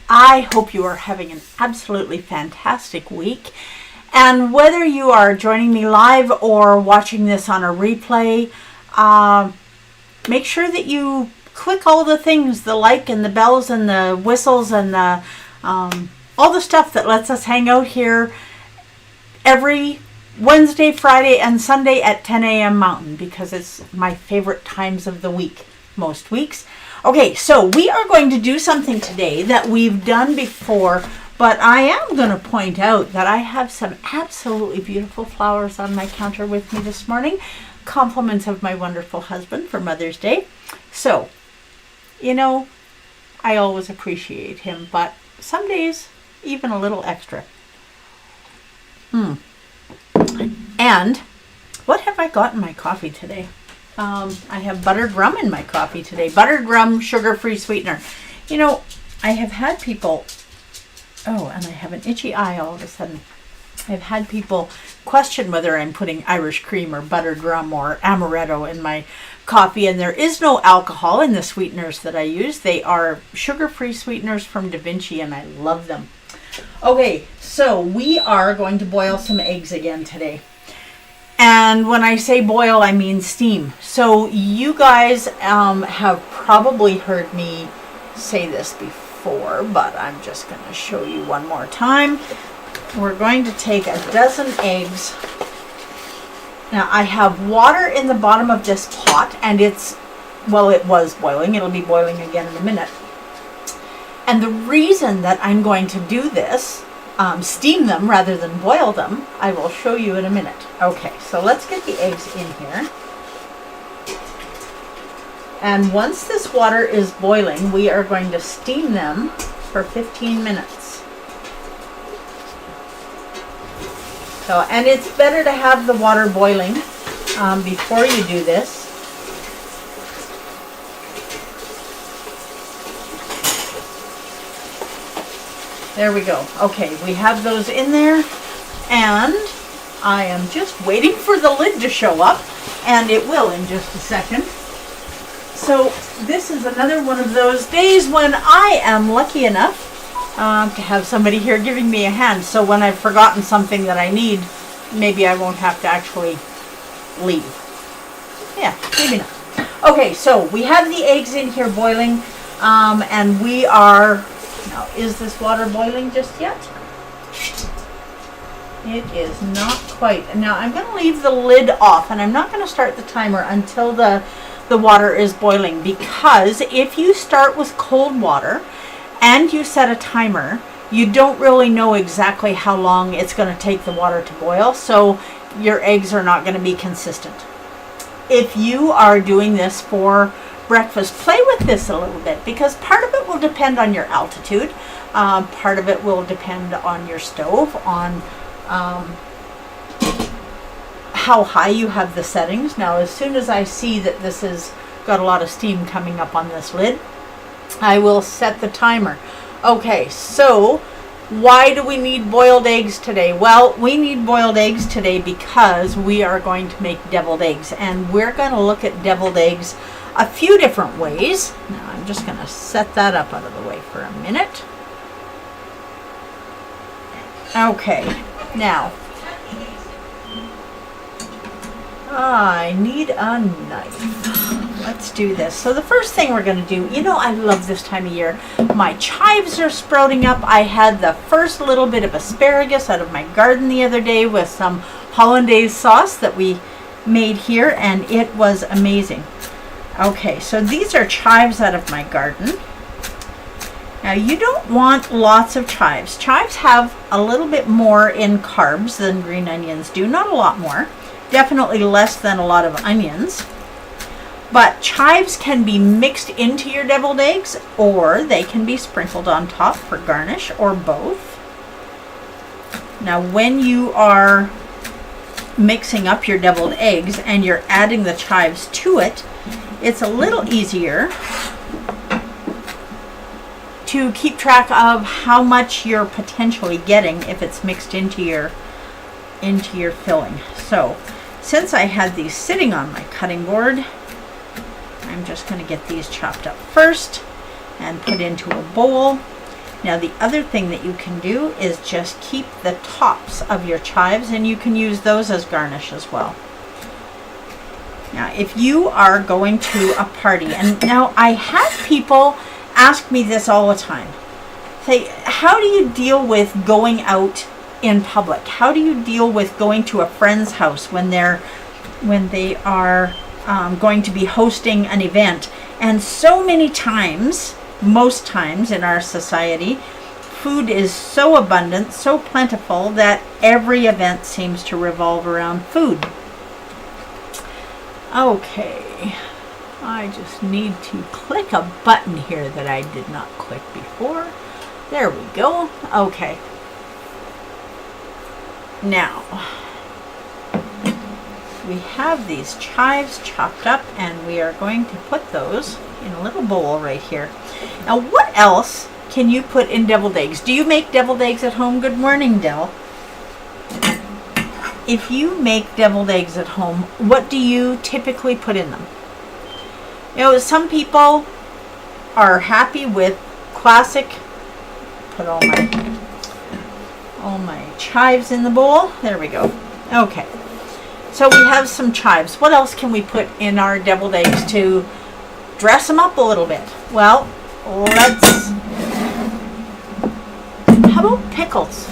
I hope you are having an absolutely fantastic week. And whether you are joining me live or watching this on a replay, make sure that you click all the things, the like and the bells and the whistles and the all the stuff that lets us hang out here every Wednesday, Friday, and Sunday at 10 a.m. Mountain, because it's my favorite times of the week, most weeks. Okay, so we are going to do something today that we've done before, but I am going to point out that I have some absolutely beautiful flowers on my counter with me this morning. Compliments of my wonderful husband for Mother's Day. So, you know, I always appreciate him, but some days even a little extra. And what have I got in my coffee today? I have buttered rum in my coffee today. Buttered rum, sugar-free sweetener. You know, I have had people... Oh, and I have an itchy eye all of a sudden. I've had people question whether I'm putting Irish cream or buttered rum or amaretto in my coffee, and there is no alcohol in the sweeteners that I use. They are sugar-free sweeteners from Da Vinci, and I love them. Okay, so we are going to boil some eggs again today. And when I say boil, I mean steam. So you guys have probably heard me say this before, but I'm just going to show you one more time. We're going to take a dozen eggs. Now I have water in the bottom of this pot, and it was boiling. It'll be boiling again in a minute. And the reason that I'm going to do this, steam them rather than boil them, I will show you in a minute. Okay, so let's get the eggs in here. And once this water is boiling, we are going to steam them for 15 minutes. So, and it's better to have the water boiling before you do this. There we go. Okay, we have those in there, and I am just waiting for the lid to show up, and it will in just a second. So this is another one of those days when I am lucky enough to have somebody here giving me a hand. So when I've forgotten something that I need, maybe I won't have to actually leave. Yeah, maybe not. Okay, so we have the eggs in here boiling, and we are... Now, is this water boiling just yet? It is not quite. Now, I'm going to leave the lid off, and I'm not going to start the timer until the water is boiling, because if you start with cold water and you set a timer, you don't really know exactly how long it's going to take the water to boil, so your eggs are not going to be consistent. If you are doing this for breakfast, play with this a little bit, because part of it will depend on your altitude, part of it will depend on your stove, on how high you have the settings. Now, as soon as I see that this has got a lot of steam coming up on this lid, I will set the timer. Okay, so why do we need boiled eggs today? Well, we need boiled eggs today because we are going to make deviled eggs, and we're going to look at deviled eggs a few different ways. Now I'm just going to set that up out of the way for a minute. Okay, now I need a knife. Let's do this. So the first thing we're going to do, you know, I love this time of year. My chives are sprouting up. I had the first little bit of asparagus out of my garden the other day with some hollandaise sauce that we made here, and it was amazing. Okay, so these are chives out of my garden. Now, you don't want lots of chives. Chives have a little bit more in carbs than green onions do. Not a lot more. Definitely less than a lot of onions. But chives can be mixed into your deviled eggs, or they can be sprinkled on top for garnish, or both. Now, when you are mixing up your deviled eggs and you're adding the chives to it, it's a little easier to keep track of how much you're potentially getting if it's mixed into your filling. So, since I had these sitting on my cutting board, I'm just going to get these chopped up first and put into a bowl. Now the other thing that you can do is just keep the tops of your chives, and you can use those as garnish as well. Now if you are going to a party, and now I have people ask me this all the time, say, how do you deal with going out in public? How do you deal with going to a friend's house when they are going to be hosting an event? And so many times, most times in our society, food is so abundant, so plentiful, that every event seems to revolve around food. Okay, I just need to click a button here that I did not click before. There we go. Okay. Now, we have these chives chopped up, and we are going to put those in a little bowl right here. Now, what else can you put in deviled eggs? Do you make deviled eggs at home? Good morning, Del. If you make deviled eggs at home, what do you typically put in them? You know, some people are happy with classic. Put all my chives in the bowl. There we go. Okay. So we have some chives. What else can we put in our deviled eggs to dress them up a little bit? Well, how about pickles?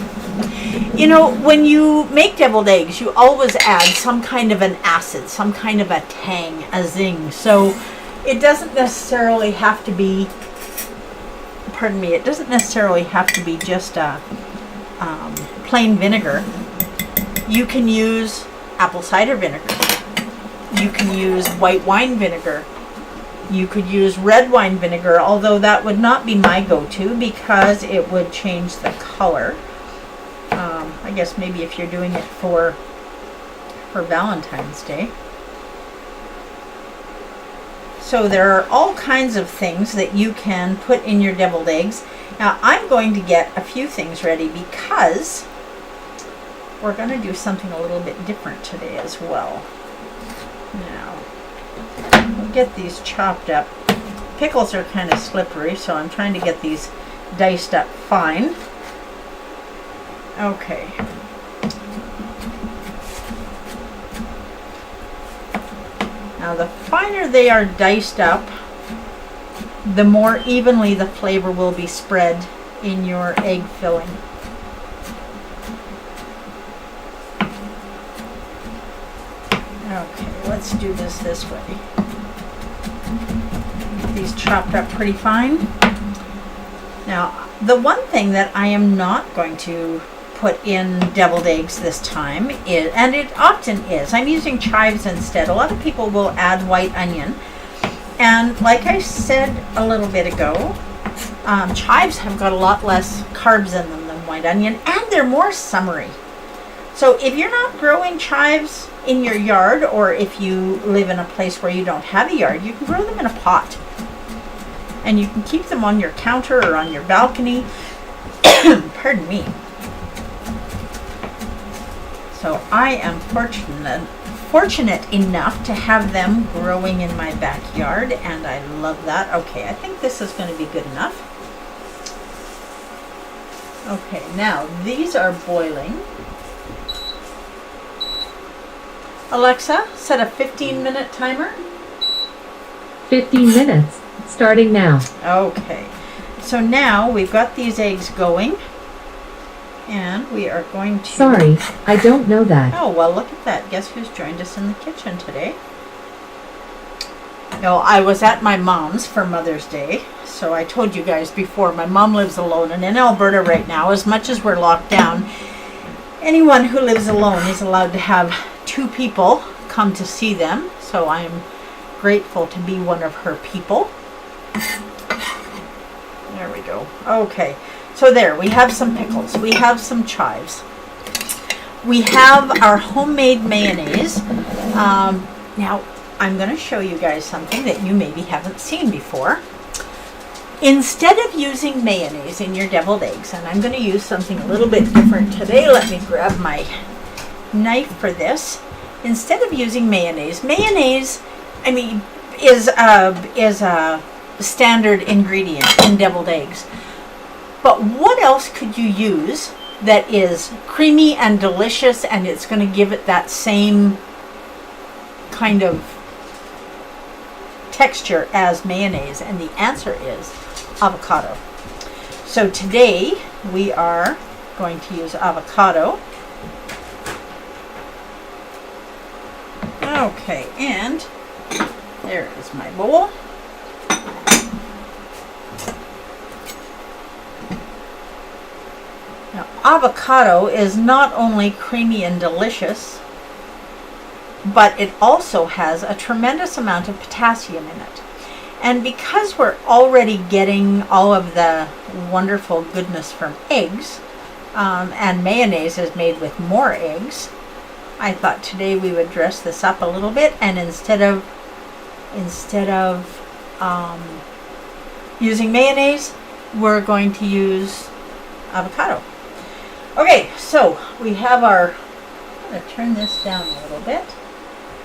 You know, when you make deviled eggs, you always add some kind of an acid, some kind of a tang, a zing. So it doesn't necessarily have to be, it doesn't necessarily have to be just a plain vinegar. You can use apple cider vinegar. You can use white wine vinegar. You could use red wine vinegar, although that would not be my go-to because it would change the color. I guess maybe if you're doing it for Valentine's Day. So there are all kinds of things that you can put in your deviled eggs. Now I'm going to get a few things ready because we're going to do something a little bit different today as well. Now, we'll get these chopped up. Pickles are kind of slippery, so I'm trying to get these diced up fine. Okay. Now the finer they are diced up, the more evenly the flavor will be spread in your egg filling. Okay, let's do this way. Get these chopped up pretty fine. Now, the one thing that I am not going to put in deviled eggs this time is, and it often is, I'm using chives instead. A lot of people will add white onion. And like I said a little bit ago, chives have got a lot less carbs in them than white onion, and they're more summery. So if you're not growing chives in your yard, or if you live in a place where you don't have a yard, you can grow them in a pot. And you can keep them on your counter or on your balcony. Pardon me. So I am fortunate enough to have them growing in my backyard, and I love that. Okay, I think this is going to be good enough. Okay, now these are boiling. Alexa, set a 15-minute timer. 15 minutes, starting now. Okay, so now we've got these eggs going, and we are going to... Sorry, I don't know that. Oh, well, look at that. Guess who's joined us in the kitchen today? No, I was at my mom's for Mother's Day. So I told you guys before, my mom lives alone, and in Alberta right now, as much as we're locked down, anyone who lives alone is allowed to have 2 people come to see them. So I am grateful to be one of her people. There we go. Okay. So there, we have some pickles, we have some chives, we have our homemade mayonnaise. Now, I'm going to show you guys something that you maybe haven't seen before. Instead of using mayonnaise in your deviled eggs, and I'm going to use something a little bit different today, let me grab my knife for this. Instead of using mayonnaise, I mean, is a standard ingredient in deviled eggs. But what else could you use that is creamy and delicious, and it's going to give it that same kind of texture as mayonnaise? And the answer is avocado. So today we are going to use avocado. Okay, and there is my bowl. Now, avocado is not only creamy and delicious, but it also has a tremendous amount of potassium in it. And because we're already getting all of the wonderful goodness from eggs, and mayonnaise is made with more eggs, I thought today we would dress this up a little bit, and instead of using mayonnaise, we're going to use avocado. Okay, so we have our, I'm going to turn this down a little bit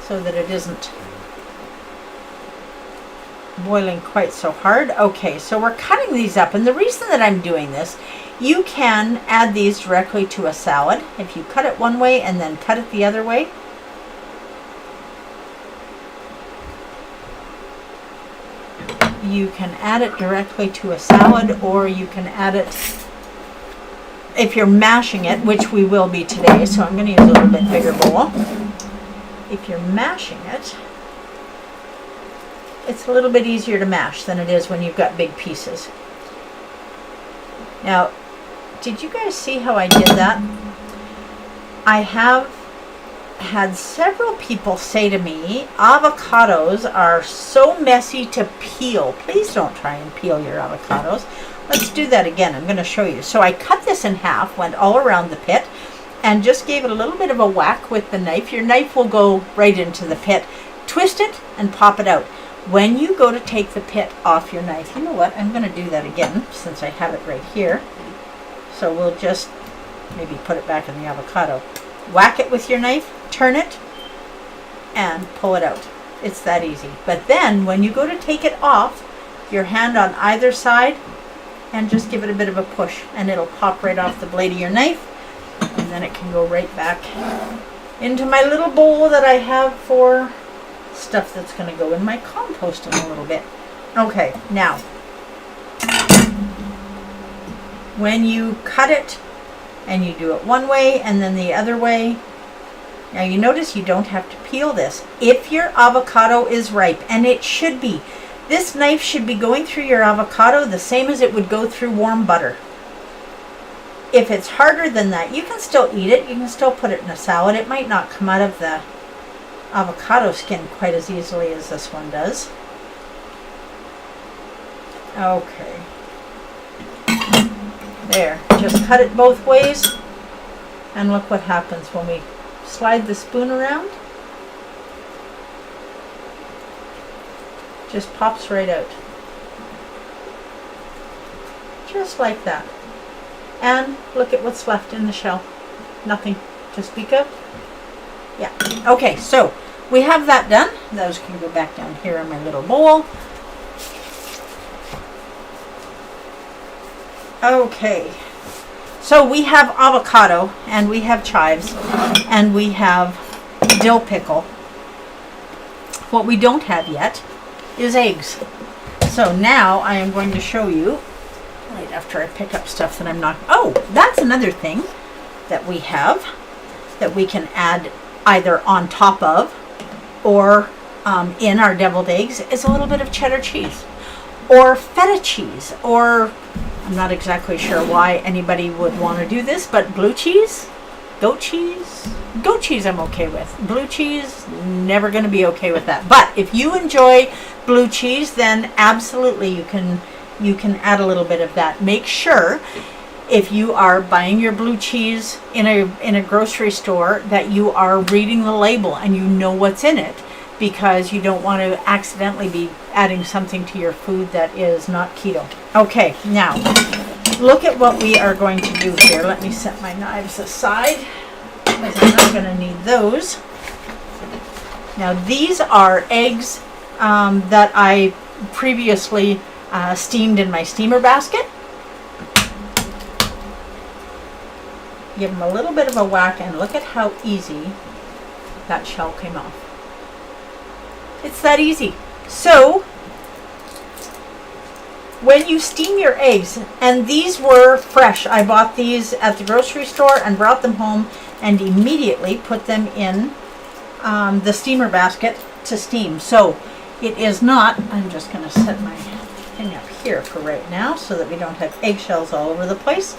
so that it isn't boiling quite so hard. Okay, so we're cutting these up, and the reason that I'm doing this, you can add these directly to a salad if you cut it one way and then cut it the other way. You can add it directly to a salad, or you can add it if you're mashing it, which we will be today, so I'm going to use a little bit bigger bowl. If you're mashing it, it's a little bit easier to mash than it is when you've got big pieces. Now, did you guys see how I did that? I have had several people say to me, avocados are so messy to peel. Please don't try and peel your avocados. Let's do that again. I'm going to show you. So I cut this in half, went all around the pit, and just gave it a little bit of a whack with the knife. Your knife will go right into the pit. Twist it and pop it out. When you go to take the pit off your knife, you know what? I'm going to do that again since I have it right here. So we'll just maybe put it back in the avocado. Whack it with your knife, turn it, and pull it out. It's that easy. But then when you go to take it off, your hand on either side, and just give it a bit of a push, and it'll pop right off the blade of your knife, and then it can go right back into my little bowl that I have for stuff that's going to go in my compost in a little bit. Okay, now when you cut it and you do it one way and then the other way, now you notice you don't have to peel this. If your avocado is ripe, and it should be, this knife should be going through your avocado the same as it would go through warm butter. If it's harder than that, you can still eat it. You can still put it in a salad. It might not come out of the avocado skin quite as easily as this one does. Okay. There. Just cut it both ways. And look what happens when we slide the spoon around. Just pops right out. Just like that. And look at what's left in the shell. Nothing to speak of. Yeah. Okay, so we have that done. Those can go back down here in my little bowl. Okay. So we have avocado, and we have chives, and we have dill pickle. What we don't have yet is eggs. So now I am going to show you, right after I pick up stuff that I'm not, oh, that's another thing that we have that we can add either on top of or in our deviled eggs is a little bit of cheddar cheese or feta cheese, or I'm not exactly sure why anybody would want to do this, but blue cheese, goat cheese I'm okay with. Blue cheese, never going to be okay with that. But if you enjoy blue cheese, then absolutely you can add a little bit of that. Make sure if you are buying your blue cheese in a grocery store that you are reading the label and you know what's in it, because you don't want to accidentally be adding something to your food that is not keto. Okay, now look at what we are going to do here. Let me set my knives aside because I'm not going to need those. Now these are eggs that I previously steamed in my steamer basket. Give them a little bit of a whack, and look at how easy that shell came off. It's that easy. So, when you steam your eggs, and these were fresh, I bought these at the grocery store and brought them home and immediately put them in the steamer basket to steam. So it is not, I'm just going to set my thing up here for right now so that we don't have eggshells all over the place.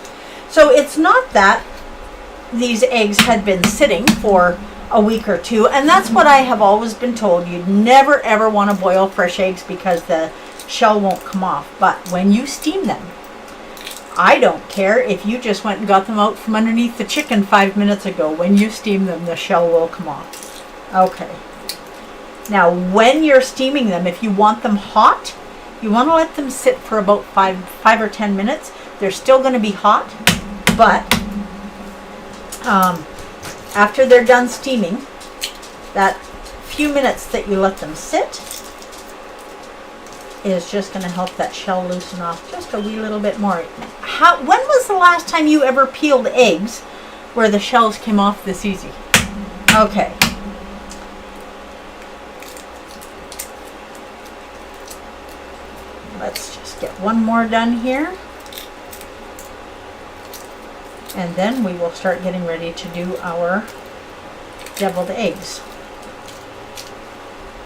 So it's not that these eggs had been sitting for a week or two, and that's what I have always been told. You'd never ever want to boil fresh eggs because the shell won't come off. But when you steam them, I don't care if you just went and got them out from underneath the chicken 5 minutes ago. When you steam them, the shell will come off. Okay. Now, when you're steaming them, if you want them hot, you want to let them sit for about 5 or 10 minutes. They're still going to be hot, but after they're done steaming, that few minutes that you let them sit is just going to help that shell loosen off just a wee little bit more. When was the last time you ever peeled eggs where the shells came off this easy? Okay. Let's just get one more done here. And then we will start getting ready to do our deviled eggs.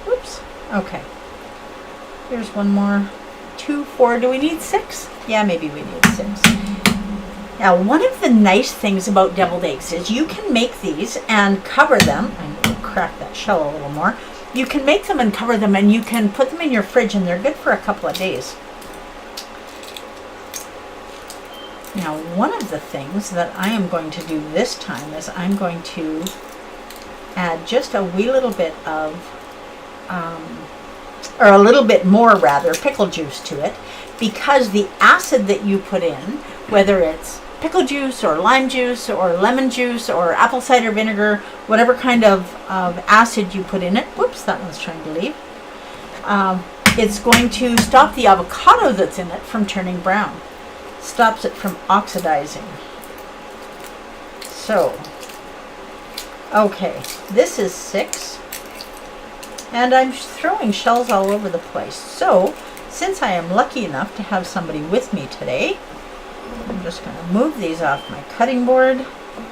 Whoops. Okay. Here's one more. 2, 4. Do we need 6? Yeah, maybe we need 6. Now, one of the nice things about deviled eggs is you can make these and cover them. I'm going to crack that shell a little more. You can make them and cover them, and you can put them in your fridge, and they're good for a couple of days. Now, one of the things that I am going to do this time is I'm going to add just a wee little bit of, or a little bit more rather, pickle juice to it, because the acid that you put in, whether it's pickle juice or lime juice or lemon juice or apple cider vinegar, whatever kind of acid you put in it, whoops, that one's trying to leave, it's going to stop the avocado that's in it from turning brown. Stops it from oxidizing. So, okay, this is 6, and I'm throwing shells all over the place. So, since I am lucky enough to have somebody with me today, I'm just going to move these off my cutting board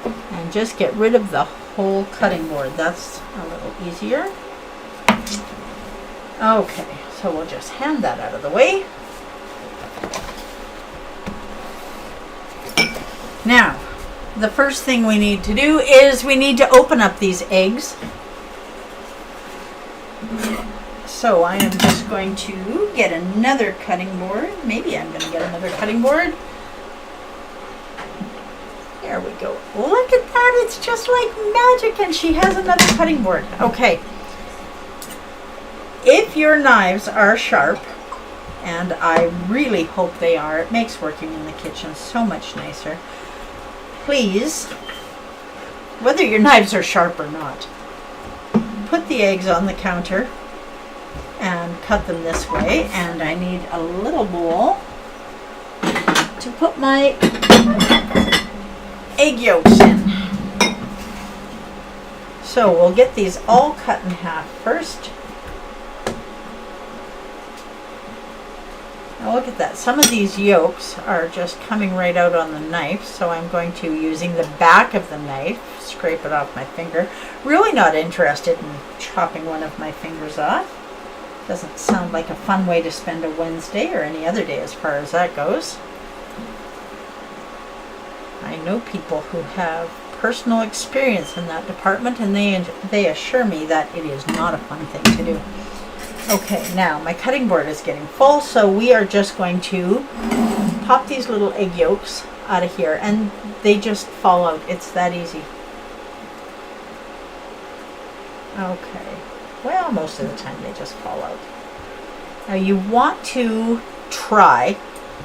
and just get rid of the whole cutting board. That's a little easier. Okay, so we'll just hand that out of the way. Now, the first thing we need to do is we need to open up these eggs. So I am just going to get another cutting board. Maybe I'm going to get another cutting board. There we go. Look at that. It's just like magic, and she has another cutting board. Okay. If your knives are sharp, and I really hope they are, it makes working in the kitchen so much nicer. Please, whether your knives are sharp or not, put the eggs on the counter and cut them this way. And I need a little bowl to put my egg yolks in. So we'll get these all cut in half first. Now look at that. Some of these yolks are just coming right out on the knife, so I'm going to, using the back of the knife, scrape it off my finger. Really not interested in chopping one of my fingers off. Doesn't sound like a fun way to spend a Wednesday or any other day as far as that goes. I know people who have personal experience in that department, and they assure me that it is not a fun thing to do. Okay, now my cutting board is getting full, so we are just going to pop these little egg yolks out of here, and they just fall out. It's that easy. Okay, well, most of the time they just fall out. Now you want to try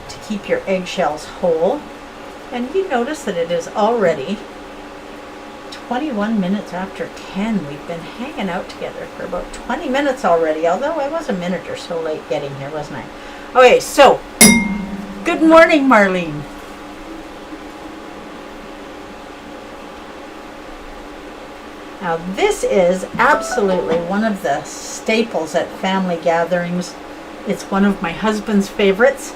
to keep your eggshells whole, and you notice that it is already 21 minutes after 10. We've been hanging out together for about 20 minutes already, although I was a minute or so late getting here, wasn't I? Okay, so, good morning, Marlene. Now this is absolutely one of the staples at family gatherings. It's one of my husband's favorites.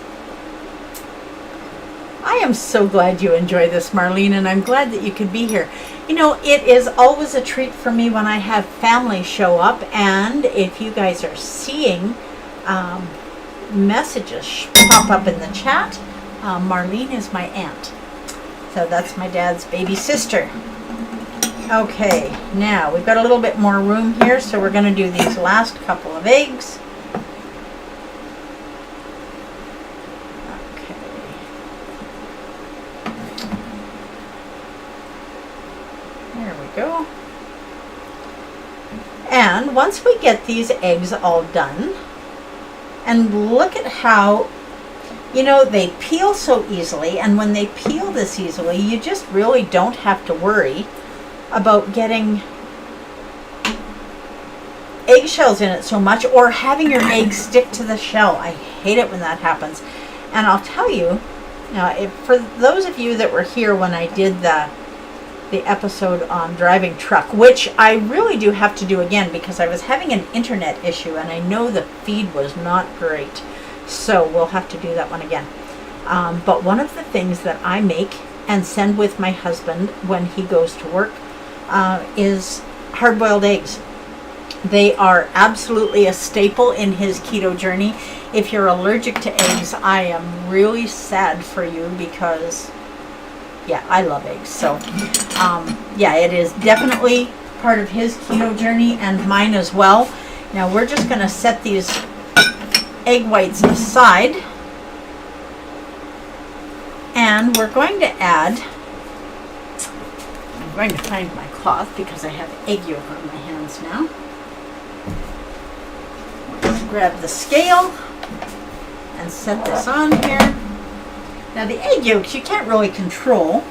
I am so glad you enjoy this, Marlene, and I'm glad that you could be here. You know, it is always a treat for me when I have family show up, and if you guys are seeing messages pop up in the chat, Marlene is my aunt. So that's my dad's baby sister. Okay, now we've got a little bit more room here, so we're going to do these last couple of eggs. Okay. There we go. And once we get these eggs all done, and look at how, you know, they peel so easily, and when they peel this easily, you just really don't have to worry about getting eggshells in it so much, or having your eggs stick to the shell. I hate it when that happens. And I'll tell you, for those of you that were here when I did the episode on driving truck, which I really do have to do again because I was having an internet issue and I know the feed was not great. So we'll have to do that one again. But one of the things that I make and send with my husband when he goes to work is hard-boiled eggs. They are absolutely a staple in his keto journey. If you're allergic to eggs, I am really sad for you because, yeah, I love eggs. So, yeah, it is definitely part of his keto journey and mine as well. Now we're just going to set these egg whites aside, and we're going to add, I'm going to find my cloth because I have egg yolk on my hands now. Grab the scale and set this on here. Now the egg yolks, you can't really control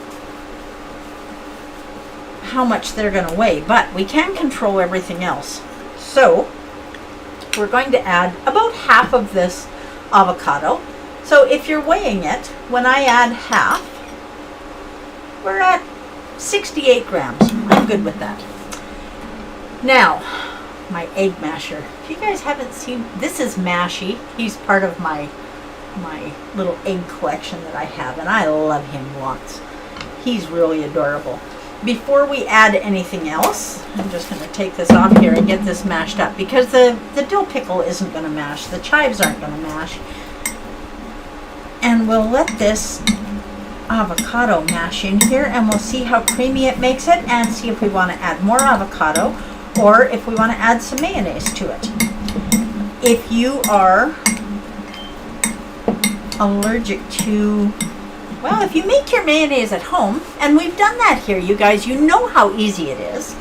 how much they're going to weigh, but we can control everything else. So we're going to add about half of this avocado. So if you're weighing it, when I add half, we're at 68 grams. I'm good with that. Now, my egg masher. If you guys haven't seen, this is Mashy. He's part of my little egg collection that I have, and I love him lots. He's really adorable. Before we add anything else, I'm just going to take this off here and get this mashed up because the dill pickle isn't going to mash. The chives aren't going to mash. And we'll let this avocado mash in here, and we'll see how creamy it makes it and see if we want to add more avocado or if we want to add some mayonnaise to it. If you are allergic to, well, if you make your mayonnaise at home, and we've done that here, you guys, you know how easy it is.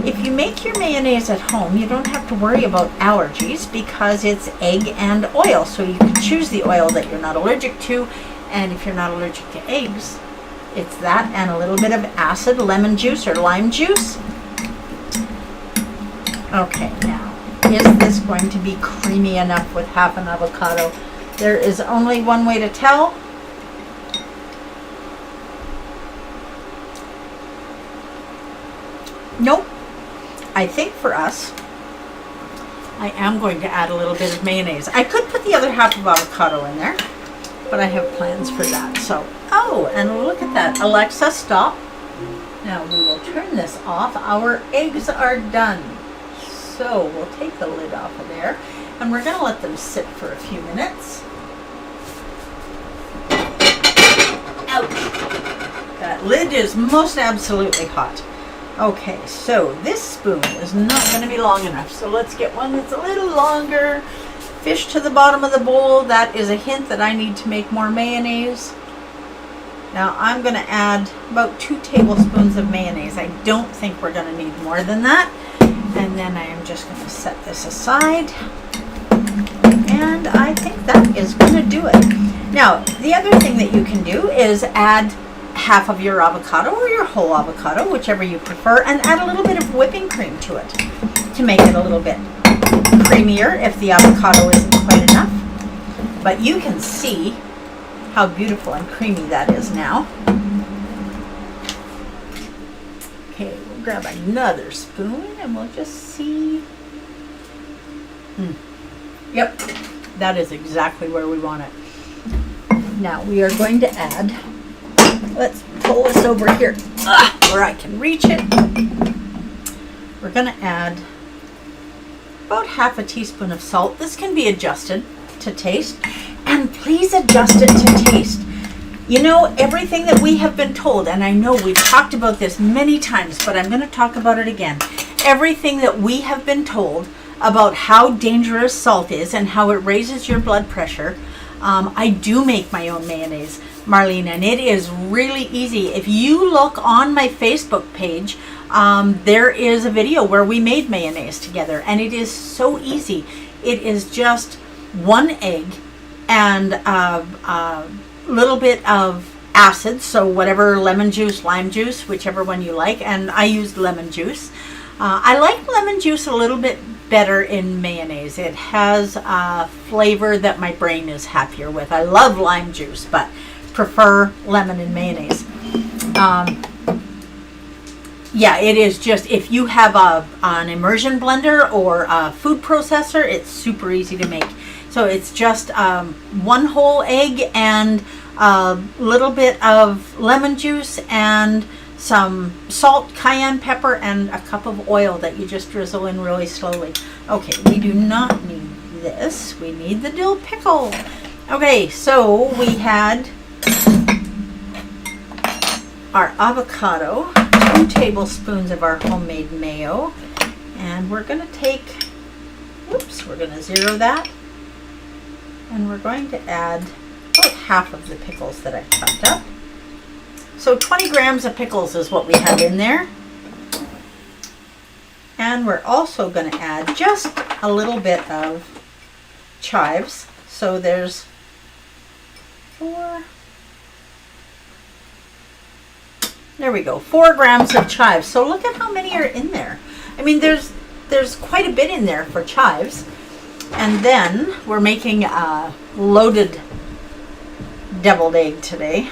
If you make your mayonnaise at home, you don't have to worry about allergies because it's egg and oil. So you can choose the oil that you're not allergic to. And if you're not allergic to eggs, it's that and a little bit of acid lemon juice or lime juice. Okay, now, is this going to be creamy enough with half an avocado? There is only one way to tell. Nope. I think for us, I am going to add a little bit of mayonnaise. I could put the other half of avocado in there, but I have plans for that. So, oh, and look at that. Alexa, stop. Now we will turn this off. Our eggs are done. So we'll take the lid off of there, and we're going to let them sit for a few minutes. Ouch. That lid is most absolutely hot. Okay, so this spoon is not going to be long enough, so let's get one that's a little longer. Fish to the bottom of the bowl. That is a hint that I need to make more mayonnaise. Now I'm going to add about 2 tablespoons of mayonnaise. I don't think we're going to need more than that. And then I am just going to set this aside. And I think that is going to do it. Now, the other thing that you can do is add half of your avocado or your whole avocado, whichever you prefer, and add a little bit of whipping cream to it to make it a little bit creamier if the avocado isn't quite enough. But you can see how beautiful and creamy that is now. Okay, we'll grab another spoon and we'll just see. Yep, that is exactly where we want it. Now we are going to add, let's pull this over here where I can reach it. We're going to add about half a teaspoon of salt. This can be adjusted to taste, and please adjust it to taste. You know, everything that we have been told, and I know we've talked about this many times, but I'm going to talk about it again. Everything that we have been told about how dangerous salt is and how it raises your blood pressure. I do make my own mayonnaise, Marlene, and it is really easy. If you look on my Facebook page, there is a video where we made mayonnaise together, and it is so easy. It is just 1 egg and a little bit of acid, so whatever, lemon juice, lime juice, whichever one you like, and I used lemon juice. I like lemon juice a little bit better in mayonnaise. It has a flavor that my brain is happier with. I love lime juice, but prefer lemon in mayonnaise. Yeah, it is just, if you have an immersion blender or a food processor, it's super easy to make. So it's just 1 whole egg and a little bit of lemon juice and some salt, cayenne pepper, and a cup of oil that you just drizzle in really slowly. Okay, we do not need this. We need the dill pickle. Okay, so we had our avocado, 2 tablespoons of our homemade mayo, and we're going to take, we're going to zero that, and we're going to add about half of the pickles that I chopped up. So 20 grams of pickles is what we have in there. And we're also going to add just a little bit of chives. So there's 4 grams of chives. So look at how many are in there. I mean, there's quite a bit in there for chives. And then we're making a loaded deviled egg today.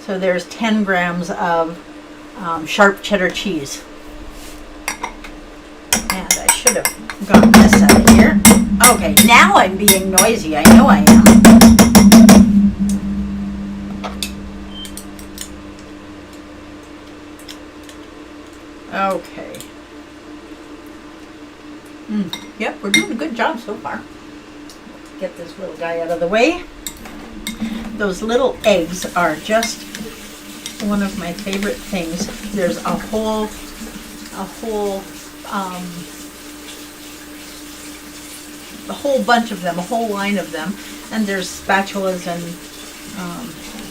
So there's 10 grams of sharp cheddar cheese. And I should have gotten this out of here. Okay, now I'm being noisy. I know I am. Okay. Yep, we're doing a good job so far. Get this little guy out of the way. Those little eggs are just one of my favorite things. There's a whole bunch of them, a whole line of them, and there's spatulas and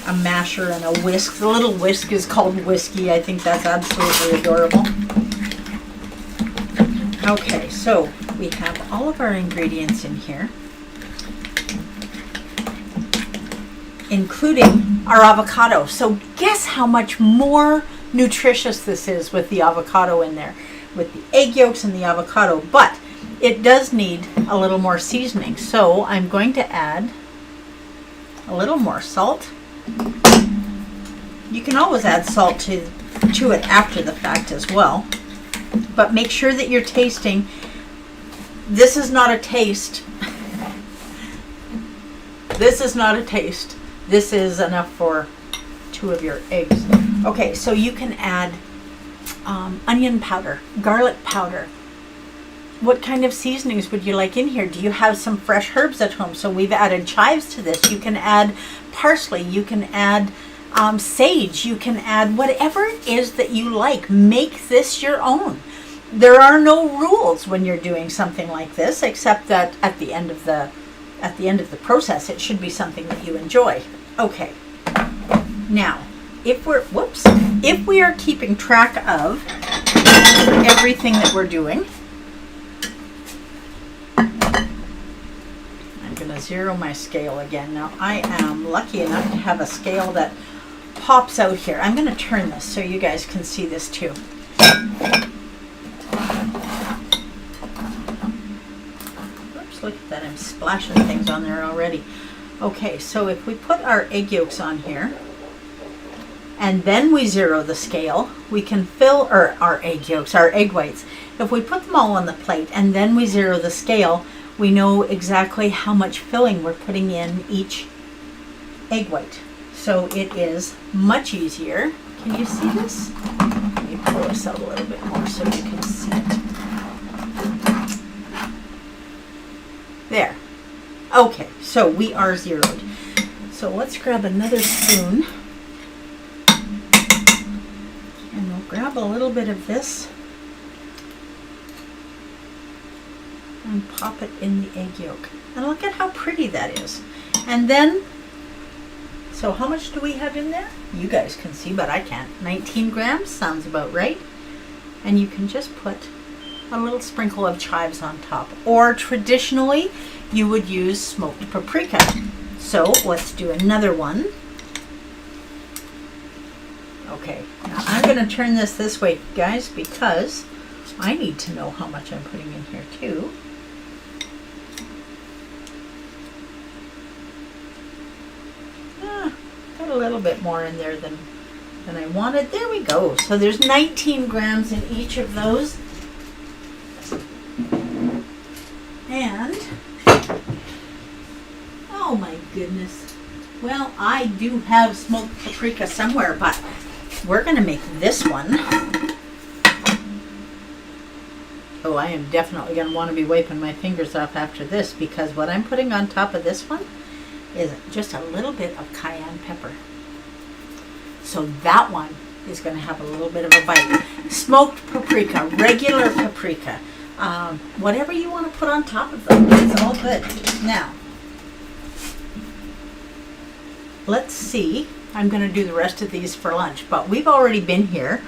a masher and a whisk. The little whisk is called Whiskey. I think that's absolutely adorable. Okay, so we have all of our ingredients in here, including our avocado. So guess how much more nutritious this is with the avocado in there, with the egg yolks and the avocado, but it does need a little more seasoning. So I'm going to add a little more salt. You can always add salt to it after the fact as well, but make sure that you're tasting. This is not a taste. This is not a taste. This is enough for 2 of your eggs. Okay, so you can add onion powder, garlic powder. What kind of seasonings would you like in here? Do you have some fresh herbs at home? So we've added chives to this. You can add parsley. You can add sage. You can add whatever it is that you like. Make this your own. There are no rules when you're doing something like this, except that at the end of the process, it should be something that you enjoy. Okay. Now, if we are keeping track of everything that we're doing, I'm going to zero my scale again. Now, I am lucky enough to have a scale that pops out here. I'm going to turn this so you guys can see this too. Look at that, I'm splashing things on there already. Okay, so if we put our egg yolks on here, and then we zero the scale, we can fill our egg yolks, our egg whites. If we put them all on the plate and then we zero the scale, we know exactly how much filling we're putting in each egg white. So it is much easier. Can you see this? Let me pull this out a little bit more so you can see it. There. Okay, so we are zeroed. So let's grab another spoon. And we'll grab a little bit of this and pop it in the egg yolk. And look at how pretty that is. And then, so how much do we have in there? You guys can see, but I can't. 19 grams sounds about right. And you can just put a little sprinkle of chives on top. Or traditionally, you would use smoked paprika. So let's do another one. Okay, now I'm going to turn this way, guys, because I need to know how much I'm putting in here too. Got a little bit more in there than I wanted. There we go. So there's 19 grams in each of those. And, oh my goodness. Well, I do have smoked paprika somewhere, but we're going to make this one. Oh, I am definitely going to want to be wiping my fingers off after this, because what I'm putting on top of this one is just a little bit of cayenne pepper. So that one is going to have a little bit of a bite. Smoked paprika, regular paprika, whatever you want to put on top of them, it's all good. Now, let's see. I'm going to do the rest of these for lunch, but we've already been here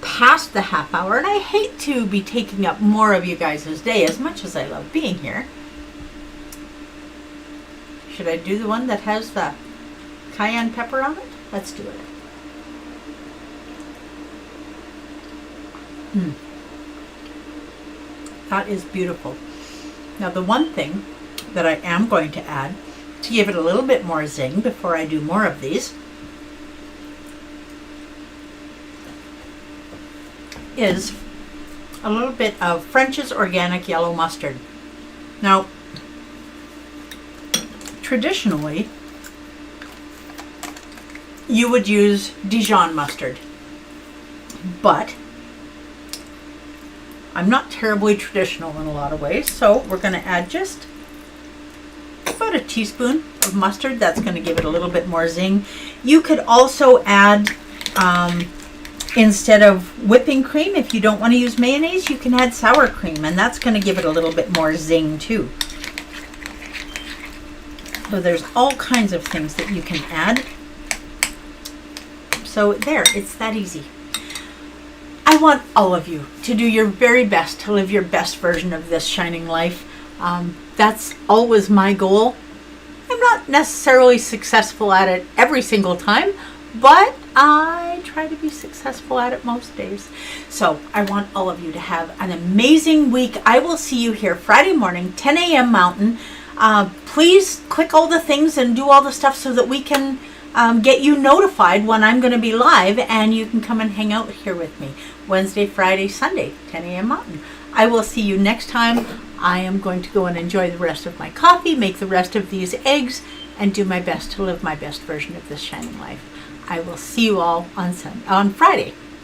past the half hour, and I hate to be taking up more of you guys' day as much as I love being here. Should I do the one that has the cayenne pepper on it? Let's do it. That is beautiful. Now the one thing that I am going to add to give it a little bit more zing before I do more of these is a little bit of French's Organic Yellow Mustard. Now, traditionally, you would use Dijon mustard, but I'm not terribly traditional in a lot of ways, so we're going to add just about a teaspoon of mustard. That's going to give it a little bit more zing. You could also add, instead of whipping cream, if you don't want to use mayonnaise, you can add sour cream, and that's going to give it a little bit more zing too. So there's all kinds of things that you can add. So there, it's that easy. I want all of you to do your very best to live your best version of this shining life. That's always my goal. I'm not necessarily successful at it every single time, but I try to be successful at it most days. So I want all of you to have an amazing week. I will see you here Friday morning, 10 a.m. Mountain. Please click all the things and do all the stuff so that we can get you notified when I'm going to be live, and you can come and hang out here with me Wednesday, Friday, Sunday, 10 a.m. Mountain. I will see you next time. I am going to go and enjoy the rest of my coffee, make the rest of these eggs, and do my best to live my best version of this shining life. I will see you all on Friday.